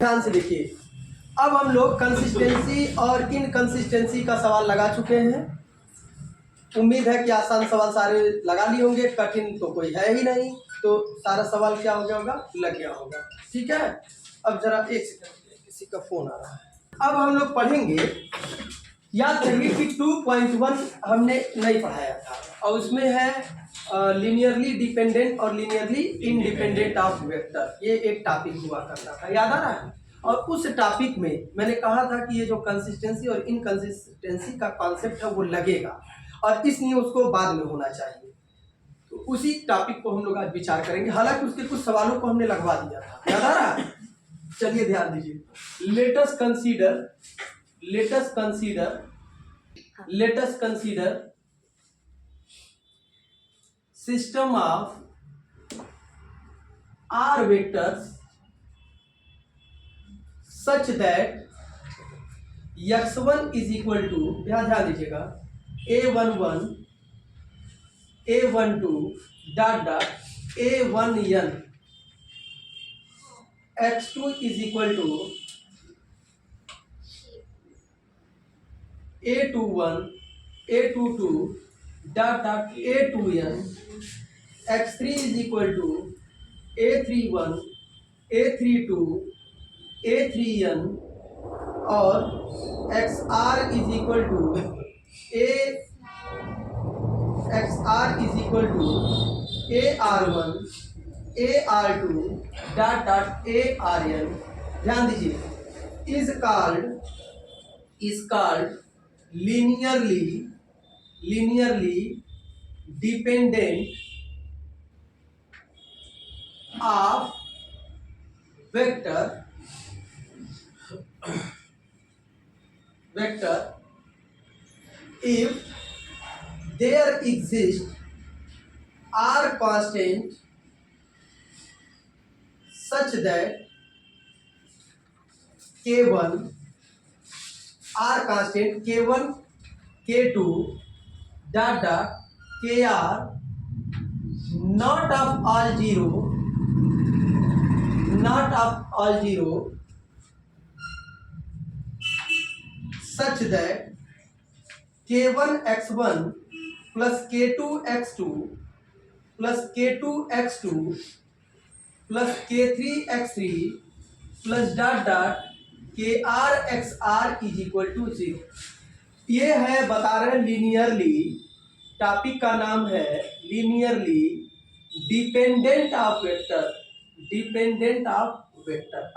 ध्यान से देखिए, अब हम लोग कंसिस्टेंसी और इनकंसिस्टेंसी का सवाल लगा चुके हैं। उम्मीद है कि आसान सवाल सारे लगा लिए होंगे, कठिन तो कोई है ही नहीं, तो सारा सवाल क्या हो गया होगा, लग गया होगा। ठीक है, अब जरा एक सेकंड, किसी का फोन आ रहा है। अब हम लोग पढ़ेंगे, याद करिए कि 2.1 हमने नहीं पढ़ाया था और उसमें है लीनियरली डिपेंडेंट और लीनियरली इंडिपेंडेंट ऑफ वेक्टर। ये एक टॉपिक हुआ करता था, याद आ रहा है। और उस टॉपिक में मैंने कहा था कि ये जो कंसिस्टेंसी और इनकंसिस्टेंसी का कॉन्सेप्ट है वो लगेगा और इसलिए उसको बाद में होना चाहिए। तो उसी टॉपिक को हम लोग आज विचार करेंगे, हालांकि उसके कुछ सवालों को हमने लगवा दिया था, याद आ रहा है। चलिए ध्यान दीजिए, let us consider system of R vectors such that x1 is equal to, ध्यान दीजिएगा, a11 a12 dot a1n, x2 is equal to a21 a22 dot a2n, x3 is equal to a31 a32 a3n और xr is equal to ar1 ar2 dot arn, ध्यान दीजिए, is called linearly dependent of vector if there exists R constant such that K1 R constant K1 K2 dot Kr not of all zero such that K1 x1 plus K2 x2 plus K2 x2 plus K3 x3 plus dot Kr xr is equal to 0। ये है, बता रहे हैं linearly, topic का नाम है linearly dependent of vector.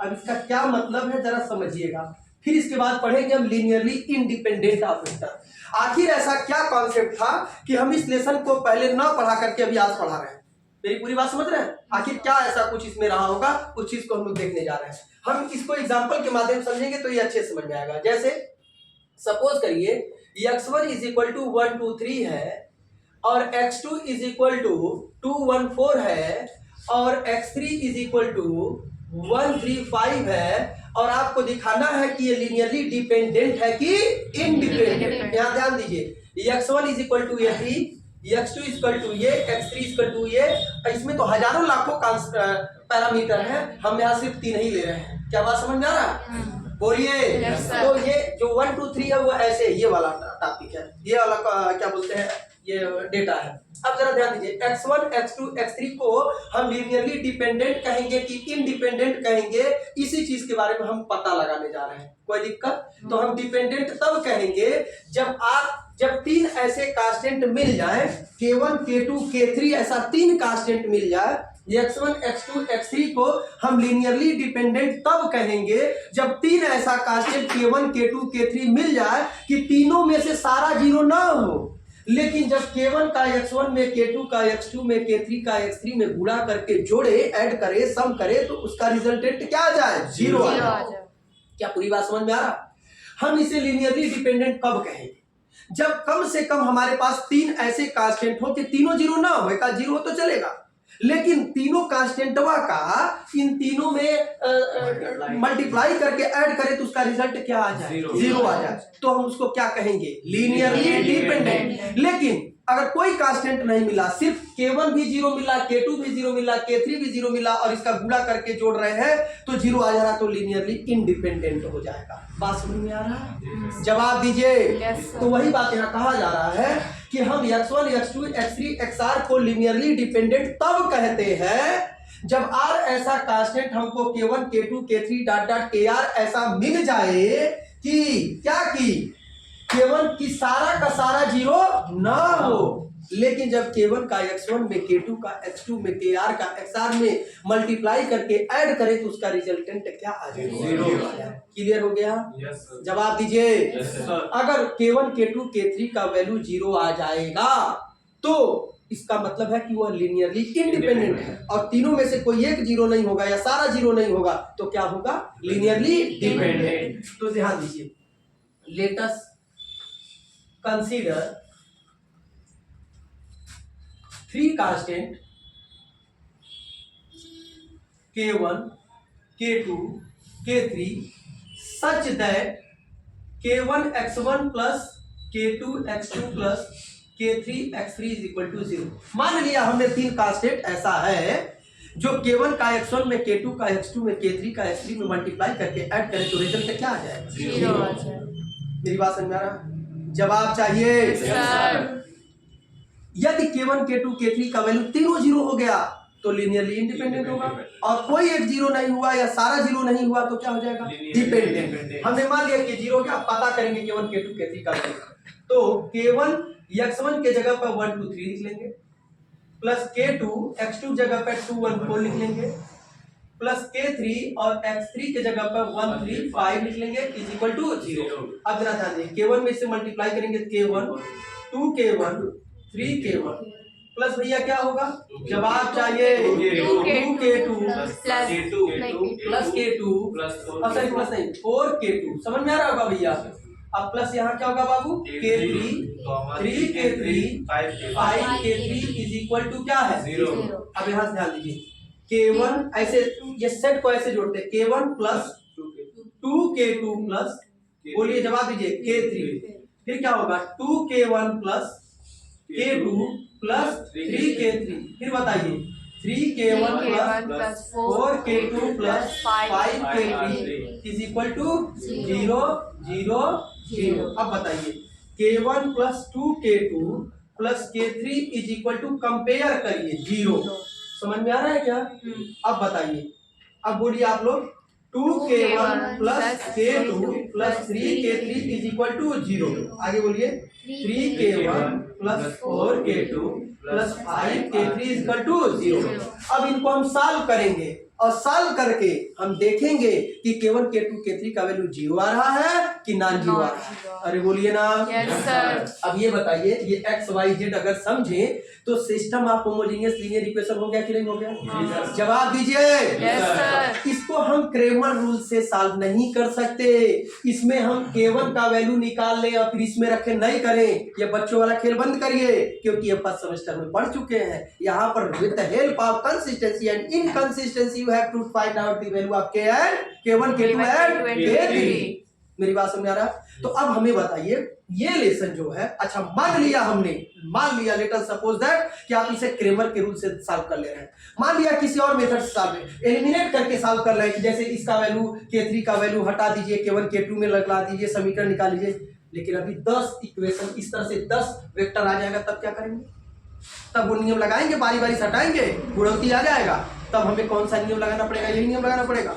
अब इसका क्या मतलब है जरा समझिएगा, फिर इसके बाद पढ़ेंगे हम लीनियरली इंडिपेंडेंट ऑफ वेक्टर। आखिर ऐसा क्या कॉन्सेप्ट था कि हम इस लेसन को पहले ना पढ़ा करके अभी आज पढ़ा रहे हैं। मेरी पूरी बात समझ रहे हैं? आखिर क्या ऐसा कुछ इसमें रहा होगा, उस चीज को हम लोग देखने जा रहे हैं। हम इसको एग्जाम्पल के माध्यम से समझेंगे तो ये अच्छे से समझ में आएगा। जैसे सपोज करिए x1 इज इक्वल टू 1 2 3 है और x2 इज इक्वल टू 2 1 4 है और x3 इज इक्वल टू 1 3 5 है और आपको दिखाना है कि ये लीनियरली डिपेंडेंट है कि इंडिपेंडेंट। यहाँ ध्यान दीजिए, x1 इज इक्वल टू ये, x2 इज इक्वल टू ये, x3 इज इक्वल टू ये। इसमें तो हजारों लाखों पैरामीटर हैं, हम यहाँ सिर्फ 3 ही ले रहे हैं। क्या बात समझ में आ रहा है? बोलिए। तो ये जो 1 2 3 है वो ऐसे ये वाला टॉपिक है, ये वाला क्या बोलते हैं, ये डेटा है। अब जरा ध्यान दीजिए, x1 x2 x3 को हम लीनियरली डिपेंडेंट कहेंगे कि इंडिपेंडेंट कहेंगे, इसी चीज के बारे में हम पता लगाने जा रहे हैं। कोई दिक्कत? तो हम डिपेंडेंट तब कहेंगे जब 3 ऐसे कांस्टेंट मिल जाए, K1 K2 K3 ऐसा 3 कांस्टेंट मिल जाए, x1 x2 x3 को हम लीनियरली डिपेंडेंट तब कहेंगे जब 3 ऐसा कांस्टेंट K1 K2 K3 मिल जाए कि तीनों में से सारा जीरो ना हो। लेकिन जब K1 का x1 में, K2 का x2 में, K3 का x3 में गुणा करके जोड़े, ऐड करे, सम करे तो उसका रिजल्टेंट क्या आ जाए? जीरो आ जाए। क्या पूरी बात समझ में आ रहा? हम इसे लीनियरली डिपेंडेंट कब कहेंगे? जब कम से कम हमारे पास 3 ऐसे कांस्टेंट हो कि तीनों जीरो ना हो। का जीरो हो तो चलेगा, लेकिन तीनों कांस्टेंटवा का इन तीनों में मल्टीप्लाई करके ऐड करें तो उसका रिजल्ट क्या आ जाए? जीरो आ जाए। तो हम उसको क्या कहेंगे? Linearly dependent. लेकिन अगर कोई कांस्टेंट नहीं मिला, सिर्फ K1 भी 0 मिला, K2 भी 0 मिला, K3 भी 0 मिला और इसका गुणा करके जोड़ रहे हैं तो 0 आ जा रहा, तो लीनियरली इंडिपेंडेंट हो जाएगा। बात समझ में आ रहा है? जवाब दीजिए। तो वही बात यहाँ कहा जा रहा है कि हम x1, x2, x3, xr को लीनियरली डिपेंडेंट तब कहते हैं जब R ऐसा कांस्टेंट हमको K1, K2, K3 dot dot Kr ऐसा मिल जाए कि क्या की K1 की सारा का सारा 0 ना हो, लेकिन जब K1 का x1 में, K2 का x2 में, Kr का xr में मल्टीप्लाई करके ऐड करें तो उसका रिजल्टेंट क्या आ जाएगा? क्लियर हो गया? जवाब दीजिए। अगर K1, K2, K3 का वैल्यू 0 आ जाएगा तो इसका मतलब है कि वह लीनियरली इंडिपेंडेंट है, और तीनों में से कोई एक 0 नहीं होगा या सारा 0 नहीं होगा तो क्या होगा? Linearly dependent. तो ध्यान दीजिए, let us consider 3 constant K1, K2, K3 such that K1 x1 plus K2 x2 plus K3 x3 is equal to 0। मान लिया हमने 3 कांस्टेंट ऐसा है जो K1 का x1 में, K2 का x2 में, K3 का x3 में मल्टीप्लाई करके ऐड करें तो रिजल्ट क्या आ जाएगा? 0 आ जाएगा। मेरी बात समझ में आ रहा? जवाब चाहिए। यदि K1, K2, K3 का वैल्यू तीनों 0 हो गया तो लीनियरली इंडिपेंडेंट होगा, और कोई एक 0 नहीं हुआ या सारा 0 नहीं हुआ तो क्या हो जाएगा? डिपेंडेंट। हमने मान लिया कि 0 क्या, पता करेंगे K1, K2, K3 का वैल्यू, तो K1 x1 के जगह पर 1 2 3 लिख लेंगे, प्लस K2 x2 जगह पर 2 1 4 लिख लेंगे, प्लस K3 और x3 के जगह पर 1 3 5 लिख लेंगे, इज इक्वल टू 0। अब जरा ध्यान दें, K1 में से मल्टीप्लाई करेंगे K1 2K1 3K1 प्लस भैया क्या होगा? जवाब चाहिए 2K2 plus K2 sorry plus नहीं 4K2। समझ में आ रहा होगा भैया? अब प्लस यहाँ क्या होगा बाबू? K3 3K3 5K3 is equal to क्या है? 0। अब यहाँ से ध्यान दीजिए, K1 ऐसे ये सेट को ऐसे जोड़ते हैं, K1 प्लस 2K2 प्लस, बोलिए जवाब दीजिए, K3, फिर क्या होगा? 2K1 plus K2 plus 3K3, फिर बताइए 3K1 plus 4K2 plus 5K3 is equal to 0 0 0। अब बताइए K1 plus 2K2 plus K3 is equal to, compare करिए 0। समझ में आ रहा है क्या? अब बताइए, अब बोलिए आप लोग 2K1 plus K2 plus 3K3 is equal to 0। आगे बोलिए 3K1 plus 4K2 plus 5K3 is equal to 0। अब इनको हम सॉल्व करेंगे और सॉल्व करके हम देखेंगे कि K1, K2, K3 का वैल्यू 0 आ रहा है कि नॉन 0 आ रहा है। अरे बोलिए ना। Yes sir. अब ये बताइए, ये x y z अगर समझे तो system of homogeneous linear equation हो गया कि नहीं हो गया? जवाब दीजिए। Yes sir. इसको हम क्रेमर रूल से सॉल्व नहीं कर सकते, इसमें हम K1 का वैल्यू निकाल लें और फिर इसमें रखे नहीं करें। ये बच्चों वाला खेल बंद करिए, क्योंकि ये फर्स्ट सेमेस्टर में पढ़ चुके हैं। यहाँ पर with the help of consistency and inconsistency you have to find out the value of K1, K2 and K3। मेरी बात समझ आ रहा है? तो अब हमें बताइए, ये लेसन जो है, अच्छा मान लिया लेट अस सपोज दैट कि आप इसे क्रेमर के रूल से सॉल्व कर ले रहे हैं। मान लिया किसी और मेथड से सॉल्व एलिमिनेट करके सॉल्व कर रहे हैं, जैसे इसका वैल्यू K3 का वैल्यू हटा दीजिए, K1 K2 में लगा दीजिए, समीकरण निकाल लीजिए। लेकिन अभी 10 इक्वेशन इस तरह से 10 वेक्टर आ जाएगा, तब क्या करेंगे? तब वो नियम लगाएंगे, बारी बारी हटाएंगे, गुणवती आ जाएगा, तब हमें कौन सा नियम लगाना पड़ेगा? यही नियम लगाना पड़ेगा।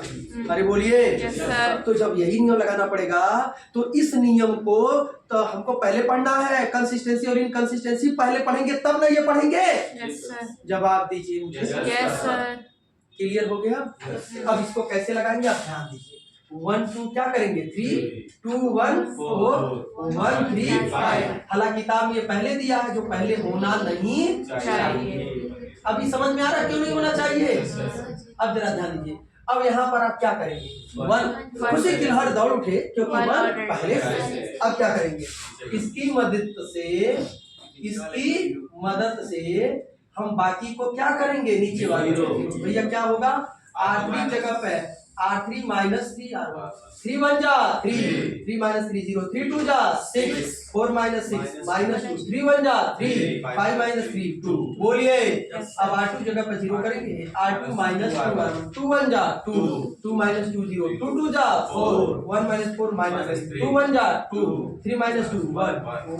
अरे बोलिए। Yes sir. तो जब यही नियम लगाना पड़ेगा तो इस नियम को तो हमको पहले पढ़ना है, कंसिस्टेंसी और इनकंसिस्टेंसी पहले पढ़ेंगे तब ना ये पढ़ेंगे। Yes sir. जवाब दीजिए मुझे। Yes sir. क्लियर हो गया? अब इसको कैसे लगाएंगे आप ध्यान दीजिए। 1 2 क्या करेंगे? 3 2 1 4 1 3 5। हालांकि किताब में ये पहले दिया है, जो पहले होना नहीं चाहिए। अभी समझ में आ रहा क्यों नहीं होना चाहिए? अब जरा ध्यान दीजिए। अब यहाँ पर आप क्या करेंगे? 1 खुशी की लहर दौड़ उठे, क्योंकि 1 पहले से। अब क्या करेंगे? इसकी मदद से हम बाकी को क्या करेंगे? नीचे वाले भैया क्या होगा? आठवीं जगह पे R3 माइनस 3R1, 3 1 जा 3, 3 माइनस 3 0, 3 2 जा 6, 4 माइनस 6 माइनस 2, 3 1 जा 3, 5 माइनस 3 2। बोलिए अब R2 जगह पर 0 करेंगे, R2 माइनस 2R1, 2 1 जा 2, 2 माइनस 2 0, 2 2 जा 4, 1 माइनस 4 माइनस 2 1 जा 2, 3 माइनस 2 1,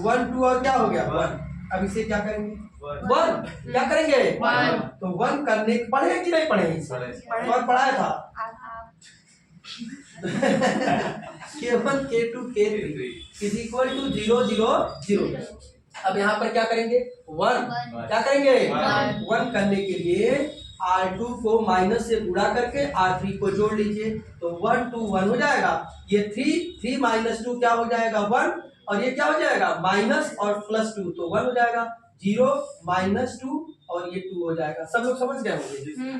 1 2 और क्या हो गया 1। अब इसे क्या करेंगे 1, क्या करेंगे 1, तो 1 करने पढ़े कि नहीं पढ़े, और पढ़ाया था K1 K2 K3 is equal to 0 0 0। अब यहाँ पर क्या करेंगे 1, क्या करेंगे 1 करने के लिए R2 को माइनस से गुणा करके R3 को जोड़ लीजिए, तो 1 2 1 हो जाएगा। ये 3 माइनस 2 क्या हो जाएगा 1, और ये क्या हो जाएगा माइनस और प्लस 2, तो 1 हो जाएगा। 0 माइनस 2 और ये 2 हो जाएगा। सब लोग समझ गए होंगे।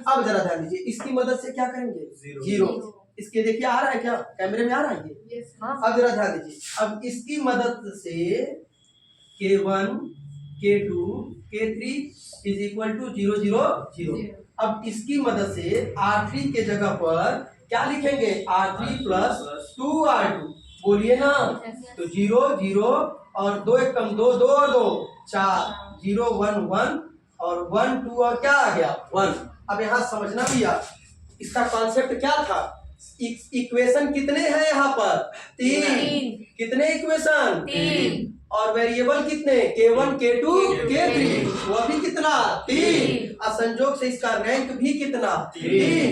अब जरा ध्यान दीजिए, इसकी मदद से क्या करेंगे 0। इसके देखिए आ रहा है क्या, कैमरे में आ रहा है ये। अब जरा ध्यान दीजिए, अब इसकी मदद से K1 K2 K3 is equal to 0 0 0। अब इसकी मदद से R3 के जगह पर क्या लिखेंगे R3 प्लस 2R2। बोलिए ना, तो 0 0 और 2 1 कम 2 2 और 2 4, 0 1 1 और 1 2 और क्या आ गया 1। अब यहाँ समझना भैया इसका कॉन्सेप्ट क्या था। इक्वेशन कितने हैं यहाँ पर 3। कितने इक्वेशन 3, और वेरिएबल कितने K1 K2 K3 वो भी कितना 3, और संयोग से इसका रैंक भी कितना 3।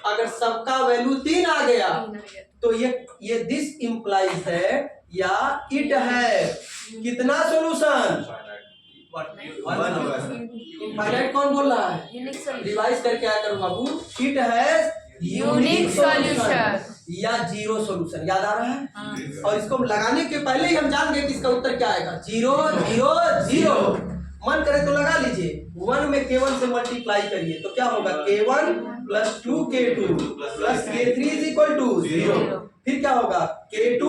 अगर सबका वैल्यू 3 आ गया तो ये दिस इंप्लाइज है या इट है कितना सॉल्यूशन इनफाइनाइट। कौन बोल रहा है, रिवाइज करके आया करो बाबू। इट है यूनिक सॉल्यूशन या जीरो सॉल्यूशन, याद आ रहा है। और इसको लगाने के पहले ही हम जान गए कि इसका उत्तर क्या आएगा 0 0 0। मन करे तो लगा लीजिए, 1 में K1 से मल्टीप्लाई करिए तो क्या होगा K1 plus 2 K2 plus K3 is equal to 0। फिर क्या होगा K2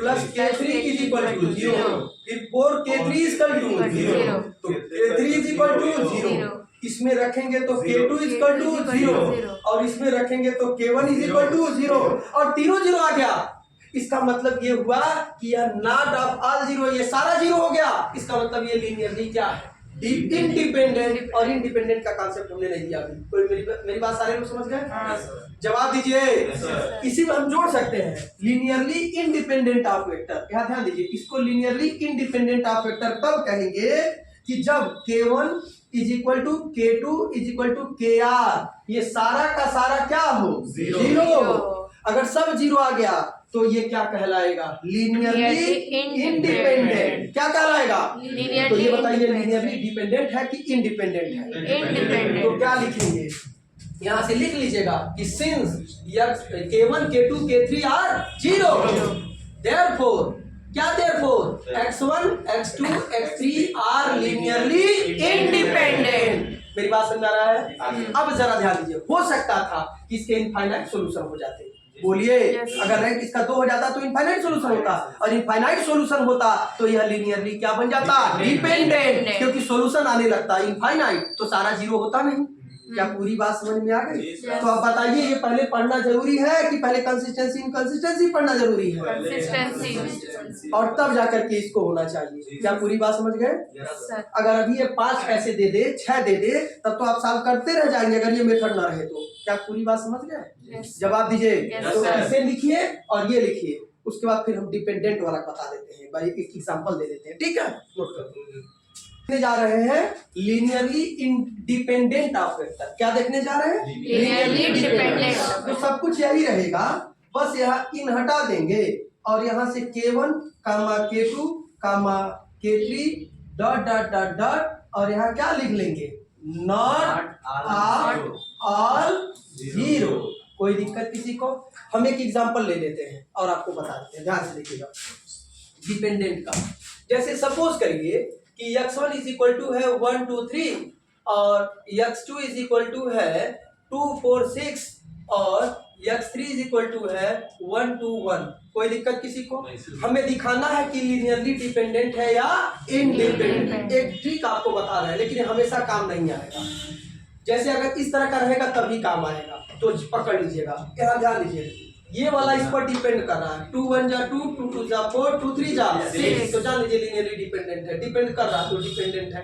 plus K3 is equal to 0। फिर 4 K3 इज इक्वल टू 0, तो K3 इज इक्वल टू 0। इसमें रखेंगे तो K2 इज इक्वल टू 0 और इसमें रखेंगे तो K1 इज इक्वल टू 0 और तीनों 0 आ गया। इसका मतलब ये हुआ कि यह नॉट ऑफ ऑल 0, ये सारा 0 हो गया। इसका मतलब ये लीनियरली क्या है इंडिपेंडेंट। और इंडिपेंडेंट का कांसेप्ट हमने नहीं दिया अभी। कोई मेरी बात सारे लोग समझ गए, जवाब दीजिए। इसी में हम जोड़ सकते हैं लीनियरली इंडिपेंडेंट ऑफ वेक्टर। यहाँ ध्यान दीजिए, इसको लीनियरली इंडिपेंडेंट ऑफ वेक्टर तब कहेंगे कि जब K1 is equal to K2 is equal to KR, ये सारा का सारा क्या हो 0। अगर सब 0 आ गया तो ये क्या कहलाएगा लीनियरली इंडिपेंडेंट। क्या कहलाएगा, तो ये बताइए लीनियरली डिपेंडेंट है कि इंडिपेंडेंट है। इंडिपेंडेंट। तो क्या लिखेंगे, यहाँ से लिख लीजिएगा कि since K1 K2 K3 are 0, therefore क्या therefore x1 x2 x3 are linearly independent. मेरी बात समझ आ रहा है। अब जरा ध्यान दीजिए, हो सकता था कि इसके इनफाइनाइट सॉल्यूशन हो जाते। बोलिए अगर रैंक इसका 2 हो जाता तो इनफाइनाइट सॉल्यूशन होता, और इनफाइनाइट सॉल्यूशन होता तो यह लीनियरली क्या बन जाता डिपेंडेंट, क्योंकि सॉल्यूशन आने लगता इनफाइनाइट तो सारा 0 होता नहीं। क्या पूरी बात समझ में आ गई? तो अब बताइए ये पहले पढ़ना जरूरी है कि पहले कंसिस्टेंसी इनकंसिस्टेंसी पढ़ना जरूरी है? कंसिस्टेंसी, और तब जाकर के इसको होना चाहिए। क्या पूरी बात समझ गए? अगर अभी ये 5 ऐसे दे दे 6 दे दे तब तो आप सॉल्व करते रह जाएंगे अगर ये मेथड ना रहे तो। क्या पूरी बात समझ गए? जवाब दीजिए। तो ऐसे लिखिए और ये लिखिए, उसके बाद फिर हम डिपेंडेंट वाला बता देते हैं, भाई एक एग्जांपल दे देते हैं, ठीक है? नोट कर जा रहे हैं लीनियरली इंडिपेंडेंट ऑफ वेक्टर। क्या देखने जा रहे हैं? Linearly dependent. तो सब कुछ यही रहेगा, बस यहाँ इन हटा देंगे और यहाँ से K1 कामा K2 कामा K3 dot dot dot dot और यहाँ क्या लिख लेंगे नॉट ऑल 0। कोई दिक्कत किसी को? हम एक एग्जांपल ले लेते हैं और आपको बता देते हैं, ध्यान से देखिएगा डिपेंडेंट का। जैसे सपोज करिए कि x1 इज इक्वल टू है 1 2 3 और x2 इज इक्वल टू है 2 4 6 और x3 इज इक्वल टू है 1 2 1। कोई दिक्कत किसी को? हमें दिखाना है कि लीनियरली डिपेंडेंट है या इंडिपेंडेंट। एक ट्रिक आपको बता रहे हैं लेकिन हमेशा काम नहीं आएगा। जैसे अगर इस तरह का रहेगा तभी काम आएगा, तो पकड़ लीजिएगा, यहाँ ध्यान दीजिए, ये वाला इस पर डिपेंड कर रहा है, 2 1 जा 2, 2 2 जा 4, 2 3 जा 6, तो जान लीजिए लीनियरली डिपेंडेंट है, डिपेंड कर रहा तो डिपेंडेंट है।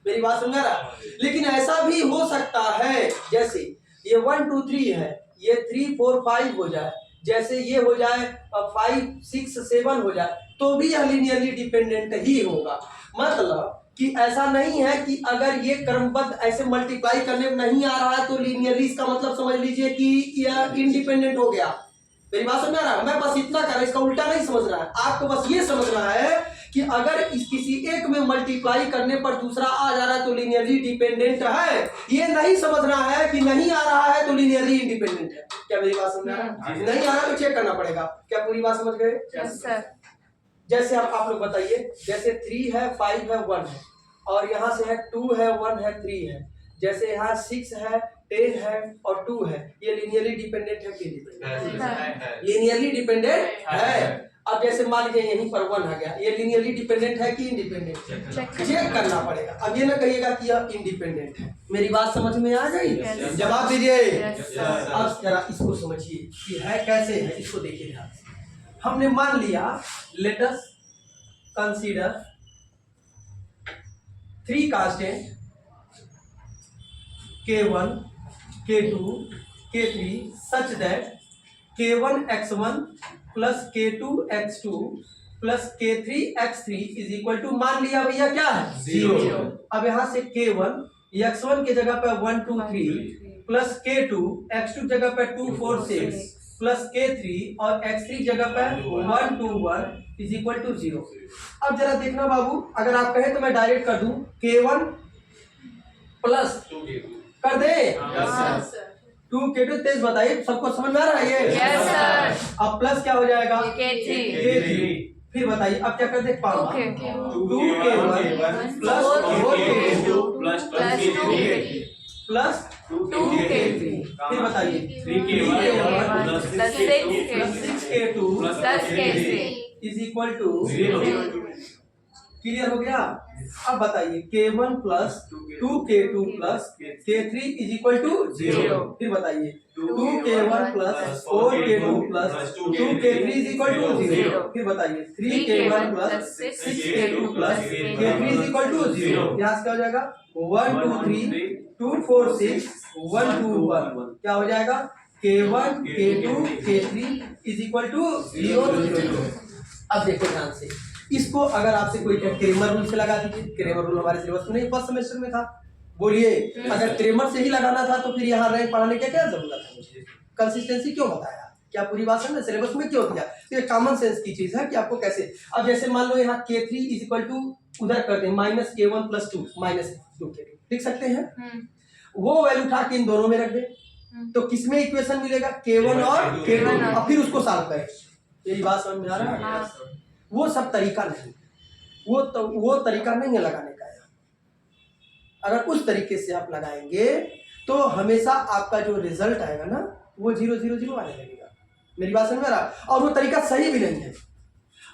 मेरी बात समझ रहा? लेकिन ऐसा भी हो सकता है जैसे ये 1 2 3 है, ये 3 4 5 हो जाए, जैसे ये हो जाए 5 6 7 हो जाए, तो भी यह लीनियरली डिपेंडेंट ही होगा। मतलब कि ऐसा नहीं है कि अगर ये क्रमबद्ध ऐसे मल्टीप्लाई करने में नहीं आ रहा है तो लीनियरली, इसका मतलब समझ लीजिए कि यह इंडिपेंडेंट हो गया। मेरी बात समझ रहा है? मैं बस इतना कर रहा, इसका उल्टा नहीं समझना है, आपको बस ये समझना है कि अगर इस किसी एक में मल्टीप्लाई करने पर दूसरा आ जा रहा है तो लीनियरली डिपेंडेंट है। ये नहीं समझना है कि नहीं आ रहा है तो लीनियरली इंडिपेंडेंट है। क्या मेरी बात समझ रहा है? नहीं आ रहा तो चेक करना पड़ेगा। क्या पूरी बात समझ गए? Yes sir. जैसे आप लोग बताइए, जैसे 3 है 5 है 1 है, और यहाँ से है 2 है 1 है 3 है, जैसे यहाँ 6 है 10 है और 2 है, ये लीनियरली डिपेंडेंट है कि इंडिपेंडेंट? लीनियरली डिपेंडेंट है। अब जैसे मान लीजिए यहीं पर 1 आ गया, ये लीनियरली डिपेंडेंट है कि इंडिपेंडेंट? चेक करना पड़ेगा। अब ये ना कहिएगा कि यह इंडिपेंडेंट है। मेरी बात समझ में आ गई? जवाब दीजिए। अब जरा इसको समझिए कि है कैसे है, इसको देखिए ध्यान से। हमने मान लिया, let us consider 3 constant K1 K2 K3 such that K1 x1 plus K2 x2 plus K3 x3 is equal to, मान लिया भैया क्या है? 0। अब यहाँ से K1 x1 के जगह पे 1 2 3 प्लस K2 x2 जगह पे 2 4 6 प्लस K3 और x3 जगह पे 1 2 1 इज इक्वल टू 0। अब जरा देखना बाबू, अगर आप कहें तो मैं डायरेक्ट कर दूं, K1 प्लस कर दे 2 K2, तेज बताइए, सबको समझ में आ रहा है ये? Yes sir. अब प्लस क्या हो जाएगा? K3। फिर बताइए अब क्या कर दे? 2 K1 plus 4 K2 plus 2K3 plus 2K3। फिर बताइए 3K1 plus 6K2 plus K3 is equal to 0। Clear हो गया? अब बताइए K1 plus 2K2 plus K3 is equal to 0। फिर बताइए 2K1 plus 4K2 plus 2K3 is equal to 0। फिर बताइए 3K1 plus 6K2 plus K3 is equal to 0। यहाँ से क्या हो जाएगा? 1 2 3 2 4 6 1 2 1 क्या हो जाएगा? K1 K2 K3 is equal to 0 0। अब देखो ध्यान से, इसको अगर आपसे कोई क्रेमर रूल से लगा दीजिए। क्रेमर रूल हमारे सिलेबस में नहीं, फर्स्ट सेमेस्टर में था। बोलिए, अगर क्रेमर से ही लगाना था तो फिर यहाँ रैंक पढ़ाने की क्या जरूरत है मुझे? कंसिस्टेंसी क्यों बताया? क्या पूरी बात समझ? सिलेबस में क्यों दिया? ये कॉमन सेंस की चीज है कि आपको कैसे। अब जैसे मान लो यहाँ K3 इज इक्वल टू, उधर करते हैं minus K1 plus 2 minus 2K2, लिख सकते हैं। वो वैल्यू उठा के इन दोनों में रख दे, तो किसमें इक्वेशन मिलेगा? K1 और K2, और फिर उसको सॉल्व करें। यही बात समझ में आ रहा है? वो सब तरीका नहीं, वो तरीका नहीं है लगाने का। अगर उस तरीके से आप लगाएंगे तो हमेशा आपका जो रिजल्ट आएगा ना वो 0 0 0 आने लगेगा। मेरी बात समझ में आ रहा? और वो तरीका सही भी नहीं है।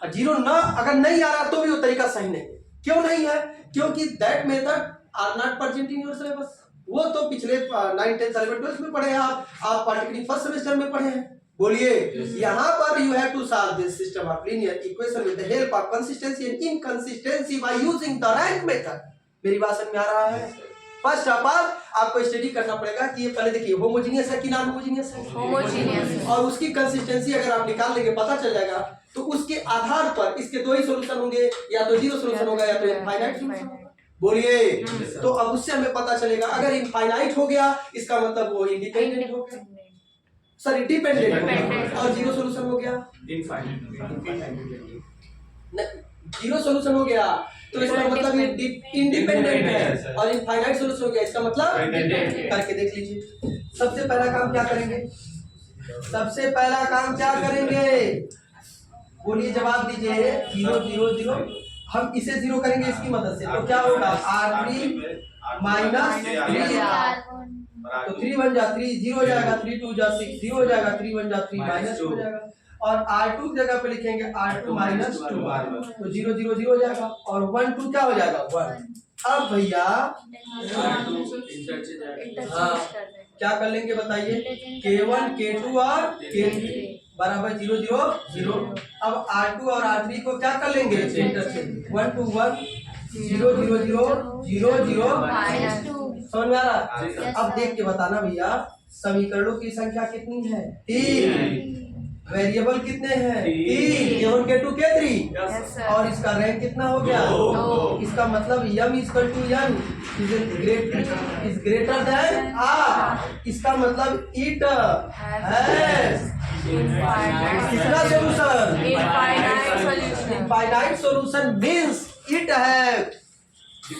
और 0 ना अगर नहीं आ रहा तो भी वो तरीका सही नहीं है। क्यों नहीं है? क्योंकि that method are not present in your syllabus. वो तो पिछले 9 10 11 12 में पढ़े हैं आप पार्टिकुलरली फर्स्ट सेमेस्टर में पढ़े हैं। बोलिए, यहाँ पर you have to solve this system of linear equation with the help of consistency and inconsistency by using the rank method। मेरी बात समझ में आ रहा है? फर्स्ट ऑफ ऑल आपको स्टडी करना पड़ेगा कि ये पहले देखिए होमोजीनियस है कि नॉन होमोजीनियस है। होमोजीनियस। और उसकी कंसिस्टेंसी अगर आप निकाल लेंगे पता चल जाएगा, तो उसके आधार पर इसके दो ही सोल्यूशन होंगे, या तो 0 सोल्यूशन होगा या तो इनफाइनाइट सोल्यूशन होगा। बोलिए, तो अब उससे हमें पता चलेगा अगर इनफाइनाइट हो गया इसका मतलब वो इंडिपेंडेंट हो गया, सॉरी डिपेंडेंट हो गया, और 0 सोल्यूशन हो गया जीरो सोल्यूशन हो गया तो इसका मतलब ये इंडिपेंडेंट है, और इनफाइनाइट सोल्यूशन हो गया इसका मतलब करके देख लीजिए। सबसे पहला काम क्या करेंगे? सबसे पहला काम क्या करेंगे? बोलिए, जवाब दीजिए। 0 0 0 हम इसे 0 करेंगे इसकी मदद से, तो क्या होगा? R3 माइनस 3, तो 3 1 जा 3 0 हो जाएगा, 3 2 जा 6 0 हो जाएगा, 3 1 जा 3 माइनस 2 हो जाएगा, और R2 की जगह पे लिखेंगे R2 माइनस 2, तो 0 0 0 हो जाएगा, और 1 2 क्या हो जाएगा? 1। अब भैया इंटरचेंज हाँ, कर दें। क्या कर लेंगे बताइए, K1 K2 और K3 बराबर 0 0 0। अब R2 और R3 को क्या कर लेंगे, इंटरचेंज 1 2 1 0 0 0 0 0। माइनस 2 समझ में आ रहा? अब देख के बताना भैया, समीकरणों की संख्या कितनी है, 3। वेरिएबल कितने हैं, 3। K1 K2 K3 yes sir. और इसका रैंक कितना हो गया, दो। इसका मतलब m equal to n is greater than r। इसका मतलब इट हैज कितना solution, infinite solution. Infinite solution means it have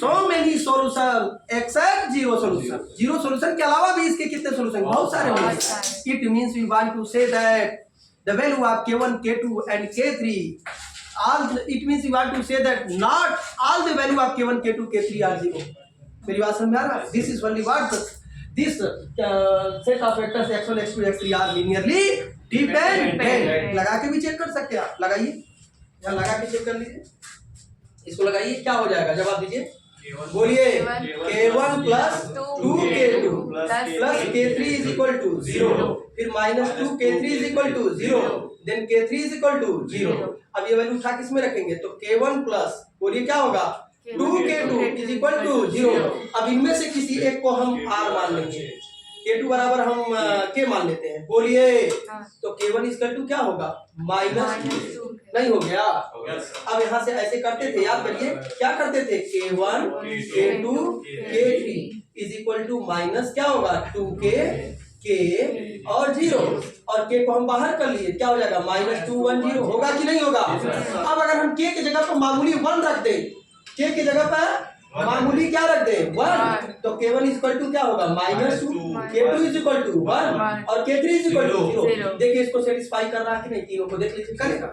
so many solution except zero solution। Zero solution के अलावा भी इसके कितने सोल्यूशन, बहुत सारे होंगे। It means we want to say that the value of K1 K2 and K3 it means we want to say that not all the value of K1 K2 K3 are zero। मेरी बात समझ में आ रहा है? This is only what this set of vectors x1 x2 x3 are linearly dependent। लगा के भी check कर सकते हैं आप, लगाइए यहाँ लगा के चेक कर लीजिए, इसको लगाइए, क्या हो जाएगा, जवाब दीजिए, बोलिए। K1 plus 2K2 plus K3 is equal to 0, फिर minus 2K3 is equal to 0, then K3 is equal to 0। अब ये वैल्यू उठा किस में रखेंगे, तो K1 प्लस, बोलिए क्या होगा, 2K2 इज इक्वल टू 0। अब इनमें से किसी एक को हम R मान लेंगे, K2 बराबर हम K मान लेते हैं, बोलिए। तो K1 इक्वल टू क्या होगा, माइनस 2 नहीं हो गया। अब यहाँ से ऐसे करते थे, याद करिए क्या करते थे, K1 K2 K3 is equal to minus क्या होगा 2K K और 0, और K को हम बाहर कर लिए, क्या हो जाएगा माइनस 2 1 0, होगा कि नहीं होगा। अब अगर हम K की जगह पर मामूली 1 रख दें, K की जगह पर मामूली क्या रख दे 1, तो K1 इक्वल टू क्या होगा minus 2, K2 is equal to 1 और K3 इज इक्वल टू 0। देखिए इसको सेटिस्फाई कर रहा है कि नहीं, तीनों को देख लीजिए, करेगा,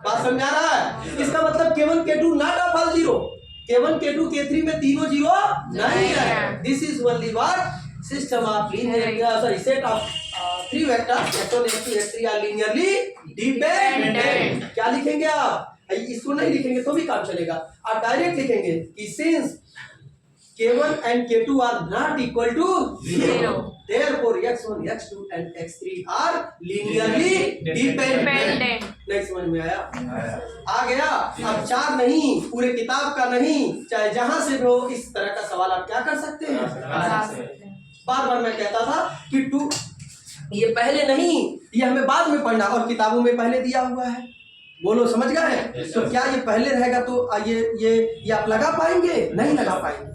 बात समझ आ रहा है। इसका मतलब K1 K2 not of all 0, K1 K2 K3 में तीनों 0 नहीं है। This is only what system of linear sorry set of 3 vectors x1 x2 x3 are linearly dependent. क्या लिखेंगे आप, इसको नहीं लिखेंगे तो भी काम चलेगा, आप डायरेक्ट लिखेंगे कि since K1 and K2 are not equal to 0, therefore x1 x2 and x3 are linearly dependent। नहीं समझ में आया, आ गया। अब 4 नहीं, पूरे किताब का नहीं, चाहे जहां से भी हो, इस तरह का सवाल आप क्या कर सकते हैं, बार बार मैं कहता था कि ये पहले नहीं, ये हमें बाद में पढ़ना, और किताबों में पहले दिया हुआ है, बोलो समझ गए। तो क्या ये पहले रहेगा तो ये आप लगा पाएंगे, नहीं लगा पाएंगे।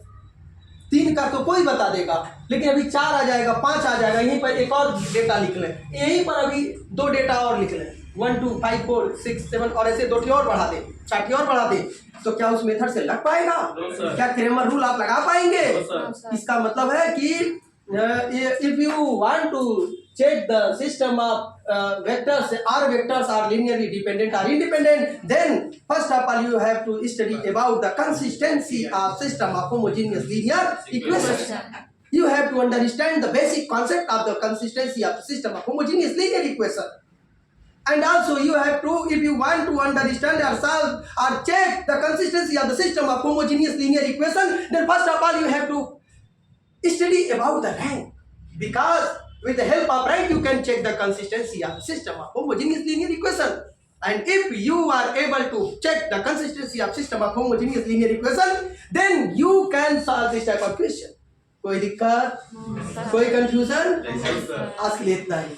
3 का तो कोई बता देगा, लेकिन अभी 4 आ जाएगा, 5 आ जाएगा, यहीं पर एक और डेटा लिख लें, यहीं पर अभी 2 डेटा और लिख लें, 1 2 5 4 6 7 और ऐसे 2 और बढ़ा दे, 4 और बढ़ा दे, तो क्या उस मेथड से लग पाएगा, क्या क्रेमर रूल आप लगा पाएंगे। इसका मतलब है कि if you want to check the system of vectors, are vectors are linearly dependent or independent, then first of all you have to study about the consistency of system of homogeneous linear equations। You have to understand the basic concept of the consistency of the system of homogeneous linear equation, and also you have to, if you want to understand or solve or check the consistency of the system of homogeneous linear equation, then first of all you have to study about the rank, because with the help of rank you can check the consistency of the system of homogeneous linear equation, and if you are able to check the consistency of system of homogeneous linear equation, then you can solve this type of question। कोई दिक्कत, कोई confusion, आज के लिए इतना ही।